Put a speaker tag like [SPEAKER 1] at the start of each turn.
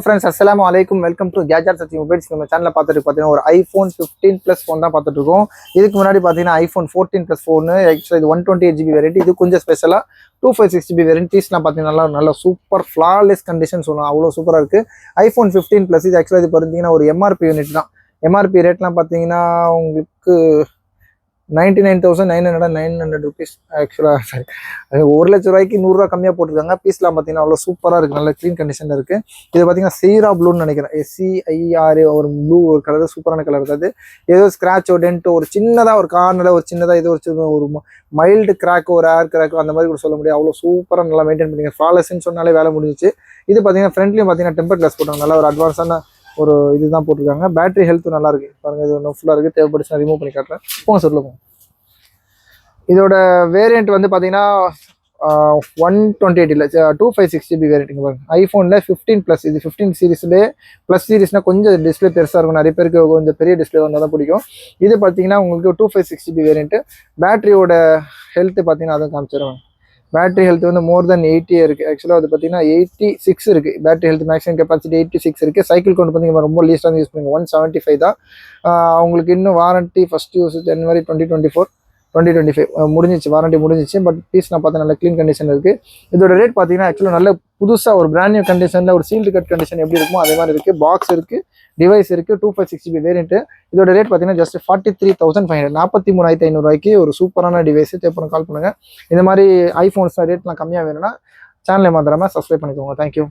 [SPEAKER 1] Friends, assalamu alaikum. Welcome to Gadget Search Mobiles. நம்ம சேனல்ல பார்த்துட்டு பார்த்தீங்கன்னா ஒரு iPhone 15 Plus ஃபோன் தான் பார்த்துட்டு இருக்கோம். இதுக்கு முன்னாடி பார்த்தீங்கன்னா iPhone 14 Plus ஃபோன் ஆக்சுவலா இது 128GB வேரியன்ட். இது கொஞ்சம் ஸ்பெஷலா 256GB வேரியன்ட். பீஸ்லாம் பார்த்தீங்கன்னா நல்ல சூப்பர் ஃப்ளாலெஸ் கண்டிஷன் சொல்லலாம். அவ்வளோ சூப்பராக இருக்கு. iPhone 15 Plus இது ஆக்சுவலா இது பார்த்தீங்கன்னா ஒரு எம்ஆர்பி யூனிட் தான். எம்ஆர்பி ரேட்லாம் பார்த்தீங்கன்னா உங்களுக்கு 99,900 rupees ஆக்சுவலாக சாரி 1,00,000 ரூபாய்க்கு 100 ரூபா கம்மியாக போட்டிருக்காங்க. பீஸ்லாம் பார்த்தீங்கன்னா அவ்வளோ சூப்பராக இருக்குது, நல்ல க்ளீன் கண்டிஷனில் இருக்குது. இது பார்த்தீங்கன்னா சீரா ப்ளூன்னு நினைக்கிறேன், SCIR ஒரு ப்ளூ ஒரு கலர், சூப்பரான கலர் இருக்காது. ஏதோ ஸ்க்ராச்சோ டென்ட்டோ ஒரு சின்னதாக ஒரு கார்னில் ஒரு சின்னதாக ஏதோ ஒரு மைல்டு கிராக் ஒரு ஏர் கிராக்கோ அந்த மாதிரி கூட சொல்ல முடியாது. அவ்வளோ சூப்பராக நல்லா மெயின்டைன் பண்ணிங்க. ஃப்ளாலெஸ்ன்னு சொன்னாலே வேலை முடிஞ்சிச்சு. இது பார்த்தீங்கன்னா ஃப்ரண்ட்லேயும் பார்த்தீங்கன்னா டெம்பர் கிளாஸ் போட்டாங்க, நல்லா ஒரு அட்வான்ஸான ஒரு இதுதான் போட்டிருக்காங்க. பேட்டரி ஹெல்த்தும் நல்லா இருக்கு பாருங்க. இது ஒன்று ஃபுல்லாக இருக்குது, தேவைப்படுச்சுன்னா ரிமூவ் பண்ணி காட்டுறேன். போங்க சொல்லுங்க. இதோட வேரியண்ட் வந்து பார்த்தீங்கன்னா 128 இல்லை 256GB வேரியண்ட்டுங்க பாருங்க. ஐஃபோனில் 15 ப்ளஸ், இது 15 சீரீஸ்லேயே ப்ளஸ் சீரீஸ்னால் கொஞ்சம் டிஸ்பிளே பெருசாக இருக்கும். நிறைய பேருக்கு கொஞ்சம் பெரிய டிஸ்பிளே வந்தால் தான் பிடிக்கும். இது பார்த்தீங்கன்னா உங்களுக்கு 256GB வேரியண்ட்டு. பேட்டரியோட ஹெல்த்து பார்த்தீங்கன்னா அதை காமிச்சிடுவாங்க. பேட்டரி ஹெல்த் வந்து மோர் தென் 80 இருக்குது. ஆக்சுவலாக அது பார்த்தீங்கன்னா 86 இருக்குது. பேட்டரி ஹெல்த் மேக்ஸிமம் கெப்பாசிட்டி 86 இருக்குது. சைக்கிள் கொண்டு பார்த்தீங்கன்னா ரொம்ப லீஸ்டாக யூஸ் பண்ணுங்க, 175 தான். உங்களுக்கு இன்னும் வாரண்ட்டி ஃபஸ்ட் யூஸ் ஜனவரி 2025 முடிஞ்சிச்சு, வாரண்டி முடிஞ்சிச்சு. பட் பீஸ் நான் பார்த்தா நல்ல க்ளீன் கண்டிஷன் இருக்குது. இதோட ரேட் பார்த்தீங்கன்னா ஆக்சுவலாக நல்ல புதுசாக ஒரு பிராண்ட் நியூ கண்டிஷனில் ஒரு சீல்டு கட் கண்டிஷன் எப்படி இருக்குமோ அதே மாதிரி இருக்குது. பாக்ஸ் இருக்குது, டிவைஸ் இருக்குது, 256GB வேரியண்ட்டு. இதோட ரேட் பார்த்தீங்கன்னா ஜஸ்ட் 43,500, 43,500 ரூபாய்க்கு ஒரு சூப்பரான டிவைஸ். தேவைப்படும் கால் பண்ணுங்கள். இந்த மாதிரி ஐஃபோன்ஸ் ரேட்லாம் கம்மியாக வேணும்னா சேனலை மாத்திரமா சப்ஸ்கிரைப் பண்ணிக்கோங்க. தேங்க்யூ.